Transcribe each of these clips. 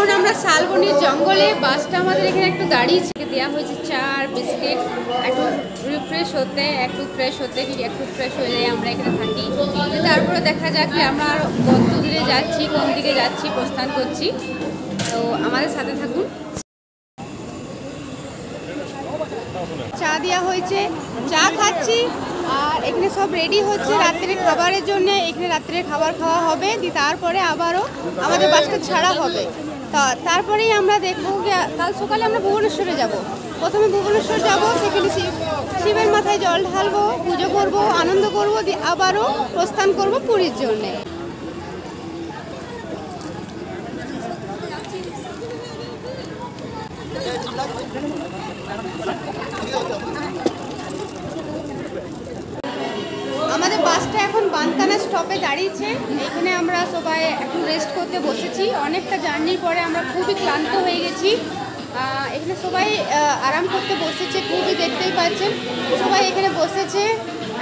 এখন আমরা শালবনির জঙ্গলে, বাসটা আমাদের এখানে একটু দাঁড়িয়েছে, দেওয়া হয়েছে চা আর বিস্কিট, একটু রিফ্রেশ হতে, একটু ফ্রেশ হতে, একটু ফ্রেশ হয়ে যায় আমরা এখানে থাকি। তারপরে দেখা যাক যে আমরা কত দূরে যাচ্ছি, কোন দিকে যাচ্ছি, প্রস্থান করছি। তো আমাদের সাথে থাকুন। চা দেওয়া হয়েছে, চা খাচ্ছি, আর এখানে সব রেডি হচ্ছে রাত্রের খাবারের জন্য। এখানে রাত্রের খাবার খাওয়া হবে, তারপরে আবারও আমাদের বাসটা ছাড়া হবে। তারপরেই আমরা দেখবো কাল সকালে আমরা ভুবনেশ্বরে যাব। প্রথমে ভুবনেশ্বর যাব, সেখানে শিবের মাথায় জল ঢালবো, পুজো করব, আনন্দ করব, দিয়ে আবারও প্রস্থান করব পুরীর জন্যে। আমাদের বাসটা এখন বানকানা স্টপে দাঁড়িয়েছে। এখানে আমরা সবাই একটু রেস্ট করতে বসেছি। অনেকটা জার্নির পরে আমরা খুবই ক্লান্ত হয়ে গেছি। এখানে সবাই আরাম করতে বসেছে, খুবই দেখতেই পাচ্ছেন সবাই এখানে বসেছে,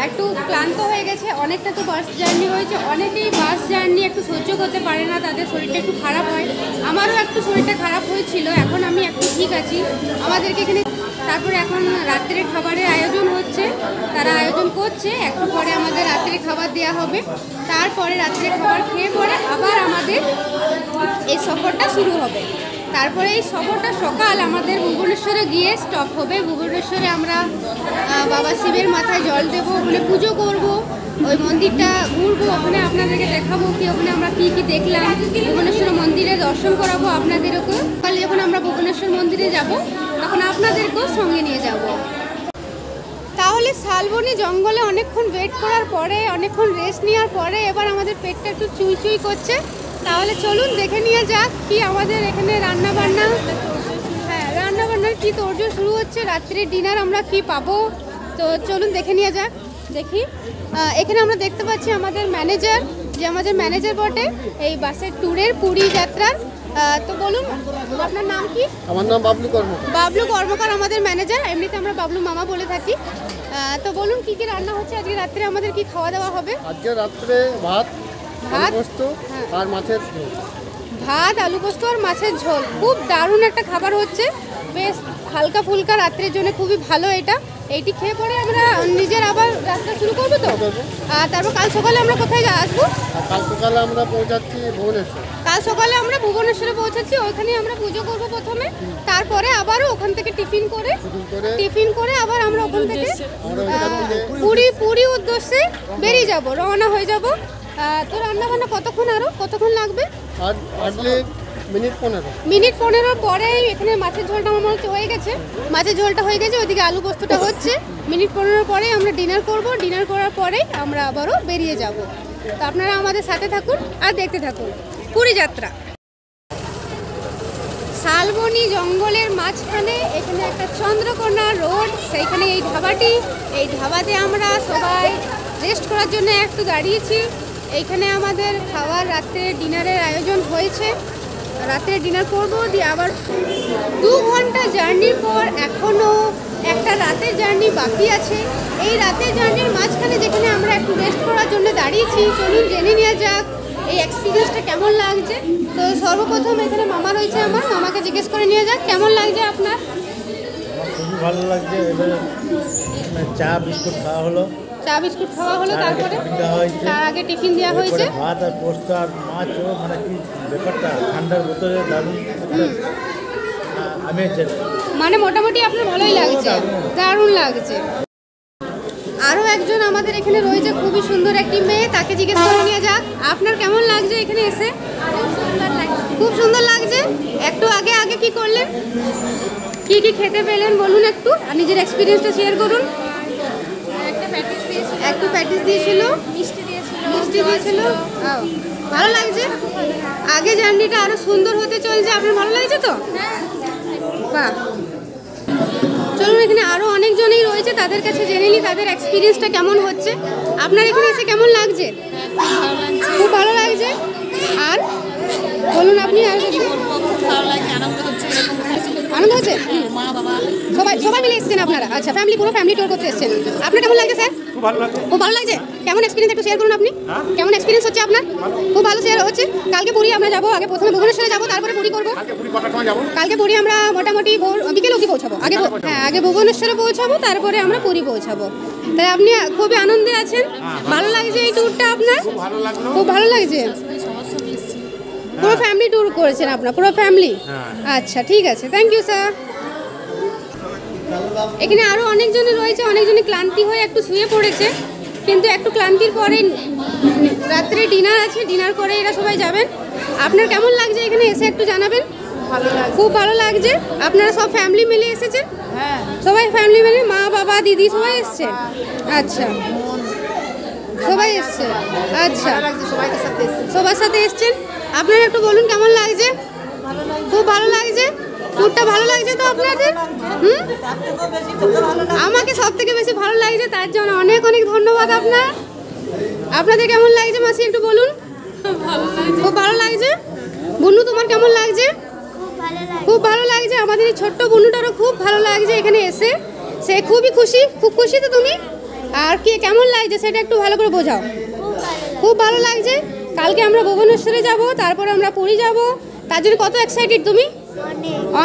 একটু ক্লান্ত হয়ে গেছে। অনেকটা তো বাস জার্নি হয়েছে, অনেকেই বাস জার্নি একটু সহ্য করতে পারে না, তাদের শরীরটা একটু খারাপ হয়। আমারও একটু শরীরটা খারাপ হয়েছিল, এখন আমি একটু ঠিক আছি। আমাদেরকে এখানে তারপরে এখন রাত্রের খাবারের আয়োজন হচ্ছে, তারা আয়োজন করছে। একটু পরে আমাদের রাত্রের খাবার দেওয়া হবে, তারপরে রাত্রের খাবার খেয়ে পরে আবার আমাদের এই সফরটা শুরু হবে। তারপরে এই সফরটা সকাল আমাদের ভুবনেশ্বরে গিয়ে স্টপ হবে। ভুবনেশ্বরে আমরা বাবা শিবের মাথায় জল দেবো, ওখানে পুজো করব, ওই মন্দিরটা ঘুরবো, ওখানে আপনাদেরকে দেখাবো কি ওখানে আমরা কী কী দেখলাম। ভুবনেশ্বর মন্দিরে দর্শন করাবো আপনাদেরকেও। কাল যখন আমরা ভুবনেশ্বর মন্দিরে যাব তখন আপনাদেরকেও সঙ্গে নিয়ে যাব। তাহলে শালবনি জঙ্গলে অনেকক্ষণ ওয়েট করার পরে, অনেকক্ষণ রেস্ট নেওয়ার পরে এবার আমাদের পেটটা একটু চুই চুই করছে। তাহলে চলুন দেখে নিয়ে যাক কি আমাদের এখানে রান্নাবান্না, রান্নাবান্নার কী তোড়জোড় শুরু হচ্ছে, রাত্রির ডিনার আমরা কি পাবো। তো চলুন দেখে নিয়ে যাক। দেখি এখানে আমরা দেখতে পাচ্ছি আমাদের ম্যানেজার, যে আমাদের ম্যানেজার বটে এই বাসের ট্যুরের, পুরী যাত্রার। তো বলুন আপনার নাম কি? আমার নাম বাবলু কর্মকার। বাবলু কর্মকার আমাদের ম্যানেজার, এমনিতে আমরা বাবলু মামা বলে থাকি। তো বলুন কি কি রান্না হচ্ছে আজকে রাত্রে, আমাদের কি খাওয়া দাওয়া হবে? আজকে রাত্রে ভাত, আলু পোস্ত আর মাছের ঝোল। ভাত, আলু পোস্ত আর মাছের ঝোল, খুব দারুণ একটা খাবার হচ্ছে, বেশ হালকা ফুলকা রাত্রের জন্য খুবই ভালো এটা। এইটি খেয়ে পরে আমরা নিজের আবার যাত্রা শুরু করবো। তো তারপর কাল সকালে আমরা কোথায় আসবো? কাল সকালে আমরা পৌঁছাচ্ছি ভুবনেশ্বর। কাল সকালে আমরা ভুবনেশ্বরে পৌঁছাচ্ছি, ওখানে আমরা পুজো করবো প্রথমে, তারপরে আবারও ওখান থেকে টিফিন করে আবার আমরা ওখান থেকে পুরী উদ্দেশ্যে বেরিয়ে যাব, রওনা হয়ে যাব। তো রান্নাবান্না কতক্ষণ লাগবে? মিনিট 15 পরে এখানে মাছের ঝোলটা আমার মনে হচ্ছে হয়ে গেছে। মাছের ঝোলটা হয়ে গেছে, ওইদিকে আলু পোস্তটা হচ্ছে। মিনিট 15 পরে আমরা ডিনার করব, ডিনার করার পরেই আমরা আবারও বেরিয়ে যাব। তো আপনারা আমাদের সাথে থাকুন আর দেখতে থাকুন পুরী যাত্রা। শালবনি জঙ্গলের মাঝখানে এখানে একটা চন্দ্রকোনা রোড, সেইখানে এই ধাবাতে আমরা সবাই রেস্ট করার জন্য একটু দাঁড়িয়েছি। এইখানে আমাদের খাওয়ার রাত্রে ডিনারের আয়োজন হয়েছে, রাত্রে ডিনার করবো, দিয়ে আবার 2 ঘন্টা জার্নির পর এখনও একটা রাতের জার্নি বাকি আছে। এই রাতের জার্নির মাঝখানে যেখানে আমরা একটু রেস্ট করার জন্য দাঁড়িয়েছি, চলুন জেনে নেওয়া যাক এই এক্সপিরিয়েন্সটা কেমন লাগছে। তো সর্বপ্রথম এখানে মামা রয়েছে, আমার মামাকে জিজ্ঞেস করে নিয়ে যাক কেমন লাগছে আপনার। খুবই ভালো লাগছে, চা বিস্কুট খাওয়া হলো, তারপরে তার আগে টিফিন দেওয়া হয়েছে, ভাত আর পোস্ত আর মাছ, মানে কি ব্যাপারটা ঠান্ডার বোতলে দারুণ, মানে মোটামুটি আপনার ভালোই লাগছে, দারুণ লাগছে। আরও একজন আমাদের এখানে রয়েছে, খুবই সুন্দর একটি মেয়ে, তাকে জিজ্ঞেস করে নিয়ে যাক আপনার কেমন লাগছে এখানে এসে। খুব সুন্দর লাগছে। একটু আগে কি করলেন, কি খেতে পেলেন বলুন একটু, আর নিজের এক্সপিরিয়েন্সটা শেয়ার করুন। একটু প্যাটিস দিয়েছিল, মিষ্টি দিয়েছিল। ভালো লাগছে। আগে জার্নিটা আরো সুন্দর হতে চলছে, আপনার ভালো লাগছে তো? বাহ, চলুন এখানে আরো অনেকজনই রয়েছে, তাদের কাছে জেনে নিই তাদের এক্সপিরিয়েন্সটা কেমন হচ্ছে। আপনার এখানে এসে কেমন লাগছে? খুব ভালো লাগছে। আর বলুন আপনি। আর ভালো লাগছে, আনন্দ হচ্ছে, আনন্দ হচ্ছে? মা বাবা সবাই সবাই মিলে এসেছেন আপনারা? আচ্ছা, ফ্যামিলি, পুরো ফ্যামিলি ট্যুর করতে এসেছেন। আপনার কেমন লাগছে স্যার? খুব ভালো লাগছে। খুব ভালো লাগছে। কেমন এক্সপিরিয়েন্স একটু শেয়ার করুন আপনি। কেমন এক্সপিরিয়েন্স হচ্ছে আপনার? খুব ভালো শেয়ার হচ্ছে। কালকে পুরী আমরা যাবো, আগে প্রথমে ভুবনেশ্বরে যাবো, তারপরে পুরী করবো। কালকে পুরী আমরা মোটামুটি বিকেল অবধি পৌঁছাবো। আগে ভুবনেশ্বরে পৌঁছাবো, তারপরে আমরা পুরী পৌঁছাবো। তাই আপনি খুবই আনন্দে আছেন? ভালো লাগছে এই ট্যুরটা আপনার? খুব ভালো লাগছে। পুরো ফ্যামিলি ট্যুর করেছেন আপনার? পুরো ফ্যামিলি? আচ্ছা, ঠিক আছে, থ্যাংক ইউ স্যার। এখানে আরও অনেকজনই রয়েছে, অনেকজনই ক্লান্তি হয়ে একটু শুয়ে পড়েছে, কিন্তু একটু ক্লান্তির পরে রাত্রে ডিনার আছে, ডিনার করে এরা সবাই যাবেন। আপনার কেমন লাগছে এখানে এসে একটু জানাবেন। খুব ভালো লাগছে। আপনারা সব ফ্যামিলি মিলে এসেছেন? সবাই ফ্যামিলি মিলে, মা বাবা দিদি সবাই এসছে? আচ্ছা, সবাই এসছে। আচ্ছা, সবার সাথে এসছেন। আপনারা একটু বলুন কেমন লাগছে? খুব ভালো লাগছে। ট্যুরটা ভালো লাগছে তো আপনাদের? আমাকে সব থেকে বেশি ভালো লাগছে, তার জন্য অনেক অনেক ধন্যবাদ আপনাদের কেমন লাগছে মাসি একটু বলুন। খুব ভালো লাগছে। বুনু, তোমার কেমন লাগছে? খুব ভালো লাগছে। আমাদের এই ছোট্ট বুনুটারও খুব ভালো লাগছে এখানে এসে, সে খুবই খুশি। খুব খুশি তো তুমি? আর কি কেমন লাগছে সেটা একটু ভালো করে বোঝাও। খুব ভালো লাগছে। কালকে আমরা ভুবনেশ্বরে যাব, তারপরে আমরা পুরী যাব, তার জন্য কত এক্সাইটেড তুমি?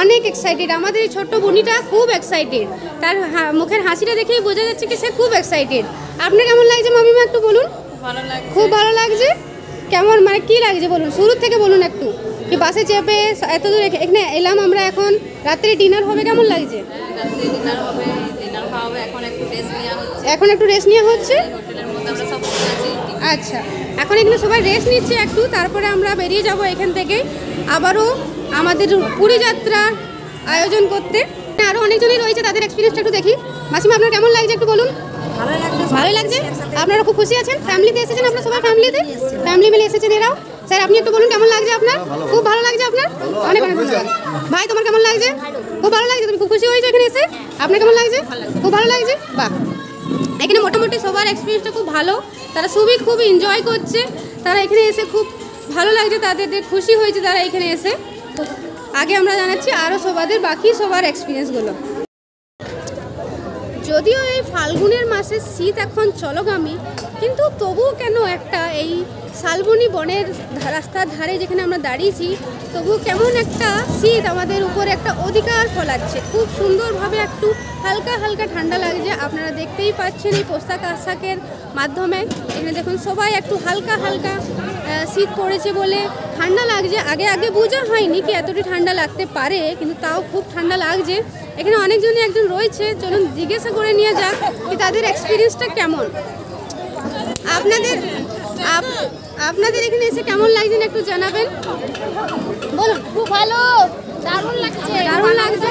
অনেক এক্সাইটেড। আমাদের এই ছোট্ট বুনিটা খুব এক্সাইটেড, তার মুখের হাসিটা দেখেই বোঝা যাচ্ছে কি সে খুব এক্সাইটেড। আপনার কেমন লাগছে মামিমা একটু বলুন। খুব ভালো লাগছে। কেমন মানে কি লাগছে বলুন, শুরু থেকে বলুন একটু। কি বাসে চেপে এত দূর এখানে এলাম আমরা, এখন রাত্রে ডিনার হবে, কেমন লাগছে? এখন একটু রেস্ট নেওয়া হচ্ছে। আচ্ছা, এখন এখানে সবাই রেস্ট নিচ্ছে একটু, তারপরে আমরা বেরিয়ে যাব এখান থেকে আবারও আমাদের পুরী যাত্রার আয়োজন করতে। আরও অনেকজনই রয়েছে, তাদের এক্সপিরিয়েন্সটা একটু দেখি। মাসিমা, আপনার কেমন লাগছে একটু বলুন। ভালো লাগছে। আপনারা খুব খুশি আছেন? ফ্যামিলিতে এসেছেন আপনারা সবাই? ফ্যামিলি মিলে এসেছেন এরাও। স্যার, আপনি একটু বলুন কেমন লাগছে আপনার? খুব ভালো লাগছে আপনার? অনেক অনেক ধন্যবাদ। ভাই, তোমার কেমন লাগছে? খুব ভালো লাগছে। তুমি খুব খুশি হয়েছো এখানে এসে? আপনার কেমন লাগছে? খুব ভালো লাগছে। বাহ, এখানে মোটামুটি সবার এক্সপিরিয়েন্সটা খুব ভালো। তারা খুব এনজয় করছে। তারা এখানে এসে খুব ভালো লাগছে, তাদের খুশি হয়েছে তারা এখানে এসে। আগে আমরা জানাচ্ছি আরও বাকি সবার এক্সপিরিয়েন্সগুলো। যদিও এই ফাল্গুনের মাসে শীত এখন চলগামী, কিন্তু তবুও কেন একটা এই শালবনী বনের রাস্তার ধারে যেখানে আমরা দাঁড়িয়েছি, তবুও কেমন একটা শীত আমাদের উপরে একটা অধিকার ফলাচ্ছে। খুব সুন্দরভাবে একটু হালকা হালকা ঠান্ডা লাগছে। আপনারা দেখতেই পাচ্ছেন এই পোশাক আশাকের মাধ্যমে। এখানে দেখুন সবাই একটু হালকা হালকা শীত পড়েছে বলে ঠান্ডা লাগছে। আগে বোঝা হয়নি কি এতটা ঠান্ডা লাগতে পারে, কিন্তু তাও খুব ঠান্ডা লাগছে। এখানে অনেকজনই একজন রয়েছে, চলুন জিজ্ঞাসা করে নিয়ে যাক কি তাদের এক্সপিরিয়েন্সটা কেমন। আপনাদের এখানে এসে কেমন লাগছে একটু জানাবেন। বলুন। খুব ভালো, দারুণ লাগছে। দারুণ লাগছে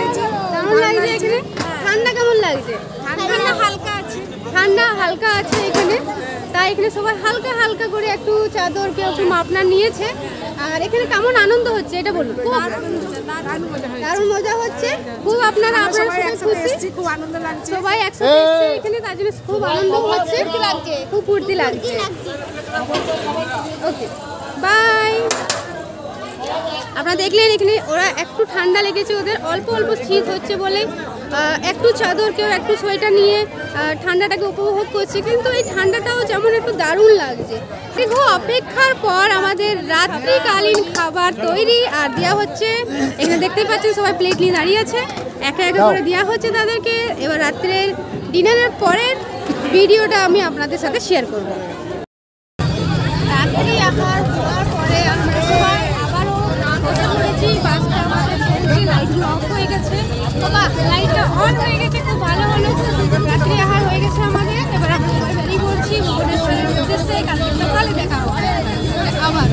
এখানে। ঠান্ডা কেমন লাগছে? ঠান্ডা হালকা আছে। ঠান্ডা হালকা আছে এখানে, তাই এখানে সবাই হালকা হালকা করে একটু চাদর কেউ একটু মাপনার নিয়েছে। আর এখানে কেমন আনন্দ হচ্ছে এটা বলুন। খুব দারুণ মজা হচ্ছে। খুব আপনারা খুশি? খুব আনন্দ লাগছে। সবাই একসাথে এসেছে এখানে, তার জন্য খুব আনন্দ হচ্ছে, খুব ফুর্তি লাগছে। ওকে, বাই। আপনারা দেখলেন এখানে ওরা একটু ঠান্ডা লেগেছে, ওদের অল্প অল্প শীত হচ্ছে বলে একটু চাদর কেউ একটু সোয়েটার নিয়ে ঠান্ডাটাকে উপভোগ করছে। কিন্তু এই ঠান্ডাটাও যেমন একটু দারুণ লাগছে। দেখো, অপেক্ষার পর আমাদের রাত্রিকালীন খাবার তৈরি আর দেওয়া হচ্ছে। এখানে দেখতেই পাচ্ছেন সবাই প্লেট নিয়ে দাঁড়িয়ে আছে, একা একা করে দেওয়া হচ্ছে তাদেরকে। এবার রাত্রের ডিনারের পরের ভিডিওটা আমি আপনাদের সাথে শেয়ার করব। রাত্রি আহার খাওয়ার পরে আমরা সবাই আবারও বসে পড়েছি। বাসটা আমাদের চলছে, লাইটটা অফ হয়ে গেছে। বাবা, লাইটটা অন হয়ে গেছে, খুব ভালো হলো। রাত্রি আহার হয়ে গেছে আমাদের। এবার আমরা সবাই বেরিয়ে পড়ছি ভুবনেশ্বরের উদ্দেশ্যে। কালকে সকালে দেখা হবে আবার।